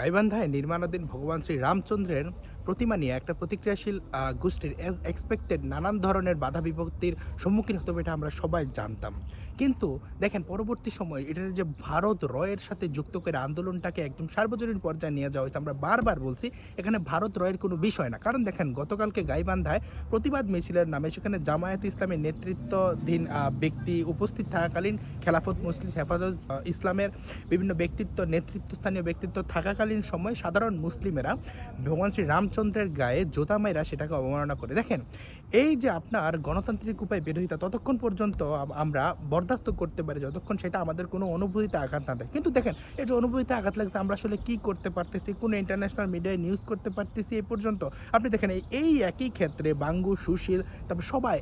গাইবান্ধায় নির্মাণাধীন ভগবান শ্রী রামচন্দ্রের প্রতিমা নিয়ে একটা প্রতিক্রিয়াশীল গোষ্ঠীর অ্যাজ এক্সপেক্টেড নানান ধরনের বাধা বিপত্তির সম্মুখীন হতে হবে, এটা আমরা সবাই জানতাম। কিন্তু দেখেন, পরবর্তী সময় এটার যে ভারত রয়ের সাথে যুক্ত করে আন্দোলনটাকে একদম সার্বজনীন পর্যায়ে নিয়ে যাওয়া হয়েছে। আমরা বারবার বলছি এখানে ভারত রয়ের কোনো বিষয় না, কারণ দেখেন গতকালকে গাইবান্ধায় প্রতিবাদ মিছিলের নামে সেখানে জামায়াত ইসলামের নেতৃত্বাধীন ব্যক্তি উপস্থিত থাকাকালীন খেলাফত মুসলিম হেফাজত ইসলামের বিভিন্ন ব্যক্তিত্ব নেতৃত্বস্থানীয় ব্যক্তিত্ব থাকাকালীন সময় সাধারণ মুসলিমেরা ভগবান শ্রী রামচন্দ্রের গায়ে জোতা মাইরা সেটাকে অবমাননা করে। দেখেন, এই যে আপনার গণতান্ত্রিক উপায় বিরোধিতা ততক্ষণ পর্যন্ত আমরা বরদাস্ত করতে পারি যতক্ষণ সেটা আমাদের কোনো অনুভূতিতে আঘাত না দেয়। কিন্তু দেখেন, এই যে অনুভূতিতে আঘাত লাগছে, আমরা আসলে কি করতে পারতেছি, কোনো ইন্টারন্যাশনাল মিডিয়ায় নিউজ করতে পারতেছি এই পর্যন্ত? আপনি দেখেন এই একই ক্ষেত্রে বাঙ্গু সুশীল তারপর সবাই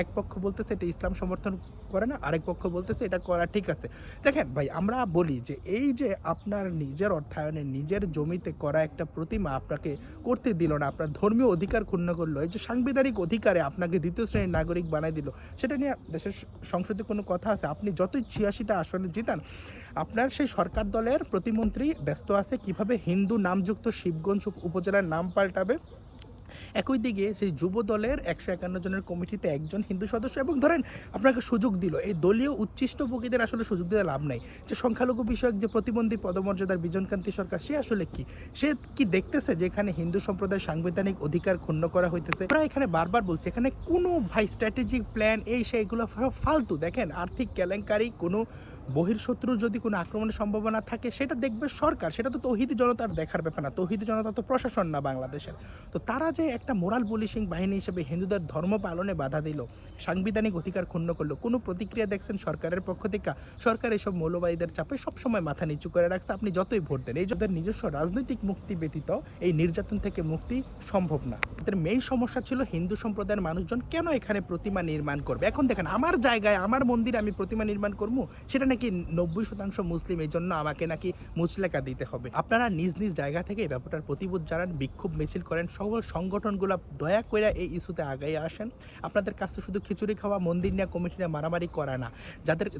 এক পক্ষ বলতেছে এটা ইসলাম সমর্থন করে না, আরেক পক্ষ বলতেছে এটা করা ঠিক আছে। দেখেন ভাই, আমরা বলি যে এই যে আপনার নিজের অর্থায়নে নিজের জমিতে করা একটা প্রতিমা আপনাকে করতে দিল না, আপনার ধর্মীয় অধিকার ক্ষুণ্ণ করলো, এই যে সাংবিধানিক অধিকারে আপনাকে দ্বিতীয় শ্রেণীর নাগরিক বানাই দিল, সেটা নিয়ে দেশের সংসদে কোনো কথা আছে? আপনি যতই 86টা আসনে জিতান, আপনার সেই সরকার দলের প্রতিমন্ত্রী ব্যস্ত আছে কিভাবে হিন্দু নামযুক্ত শিবগঞ্জ উপজেলার নাম পাল্টাবে। একই দিকে সেই যুব দলের 151 জনের কমিটিতে একজন হিন্দু সদস্য, এবং ধরেন আপনাকে সুযোগ দিল, এই দলীয় উচ্ছিষ্টভোগীদের আসলে সুযোগ দিতে লাভ নাই। যে সংখ্যালঘু বিষয়ক যে প্রতিবন্ধী পদমর্যাদার বিজনকান্তি সরকার, সে আসলে সে কি দেখতেছে যে এখানে হিন্দু সম্প্রদায়ের সাংবিধানিক অধিকার ক্ষুণ্ণ করা হইতেছে? আমরা এখানে বারবার বলছি এখানে কোনো স্ট্র্যাটেজিক প্ল্যান এই সেইগুলো ফালতু। দেখেন, আর্থিক কেলেঙ্কারি, কোনো বহির্শত্রুর যদি কোনো আক্রমণের সম্ভাবনা থাকে সেটা দেখবে সরকার, সেটা তো তৌহিদি জনতার দেখার ব্যাপার না। তৌহিদি জনতা তো প্রশাসন না বাংলাদেশের। তো তারা যে একটা মোরাল পুলিশিং বাহিনী হিসেবে হিন্দুদের ধর্ম পালনে বাধা দিল, সাংবিধানিক অধিকার ক্ষুণ্ণ করলো, কোনো প্রতিক্রিয়া দেখছেন সরকারের পক্ষ থেকে? সরকার এসব মৌলবাদীদের চাপে সবসময় মাথা নিচু করে রাখছে। আপনি যতই ভোট দেন, এই যাদের নিজস্ব রাজনৈতিক মুক্তি ব্যতীত এই নির্যাতন থেকে মুক্তি সম্ভব না। এদের মেইন সমস্যা ছিল হিন্দু সম্প্রদায়ের মানুষজন কেন এখানে প্রতিমা নির্মাণ করবে। এখন দেখেন, আমার জায়গায় আমার মন্দিরে আমি প্রতিমা নির্মাণ করবো, সেটা নাকি 90% মুসলিম, এই জন্য আমাকে নাকি মুচলেকা দিতে হবে। আপনারা নিজ নিজ জায়গা থেকে এই ব্যাপারটার প্রতিবাদ জানান, বিক্ষোভ মিছিল করেন, সকল সংগঠনগুলো দয়া করে এই ইস্যুতে আগাইয়ে আসেন। আপনাদের কাছ থেকে শুধু খিচুড়ি খাওয়া, মন্দির নিয়ে কমিটি নিয়ে মারামারি করা না।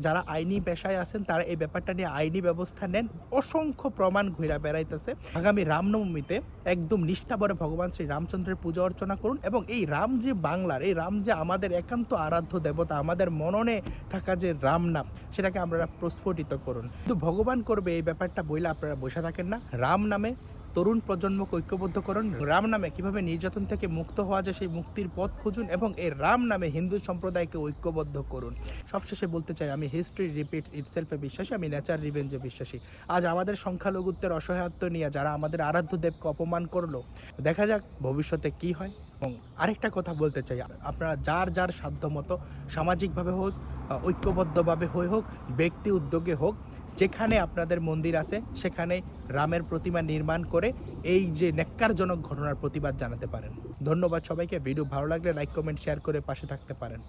যারা আইনি পেশায় আছেন তারা এই ব্যাপারটা নিয়ে আইনি ব্যবস্থা নেন। অসংখ্য প্রমাণ ঘুরা বেড়াইতেছে। আগামী রামনবমীতে একদম নিষ্ঠাভরে ভগবান শ্রী রামচন্দ্রের পূজা অর্চনা করুন, এবং এই রাম যে বাংলার, এই রাম যে আমাদের একান্ত আরাধ্য দেবতা, আমাদের মননে থাকা যে রাম নাম, সেটাকে আমরা প্রস্ফুটিত করুন। কিন্তু ভগবান করবে এই ব্যাপারটা বইলে আপনারা বসে থাকেন না। রাম নামে তরুণ প্রজন্মকে ঐক্যবদ্ধ করুন, রাম নামে কিভাবে নির্যাতন থেকে মুক্ত হওয়া যায় সেই মুক্তির পথ খুঁজুন, এবং এই রাম নামে হিন্দু সম্প্রদায়কে ঐক্যবদ্ধ করুন। সবশেষে বলতে চাই, আমি হিস্ট্রি রিপিটস ইটসেলফে বিশ্বাসী, আমি নেচার রিভেঞ্জে বিশ্বাসী। আজ আমাদের সংখ্যালঘুত্বের অসহায়ত্ব নিয়ে যারা আমাদের আরাধ্য দেবকে অপমান করলো, দেখা যাক ভবিষ্যতে কি হয়। এবং আরেকটা কথা বলতে চাই, আপনারা যার যার সাধ্য মতো সামাজিকভাবে হোক, ঐক্যবদ্ধভাবে হোক, ব্যক্তি উদ্যোগে হোক, যেখানে আপনাদের মন্দির আছে সেখানে রামের প্রতিমা নির্মাণ করে এই যে ন্যাক্কারজনক ঘটনার প্রতিবাদ জানাতে পারেন। ধন্যবাদ সবাইকে। ভিডিও ভালো লাগলে লাইক কমেন্ট শেয়ার করে পাশে থাকতে পারেন।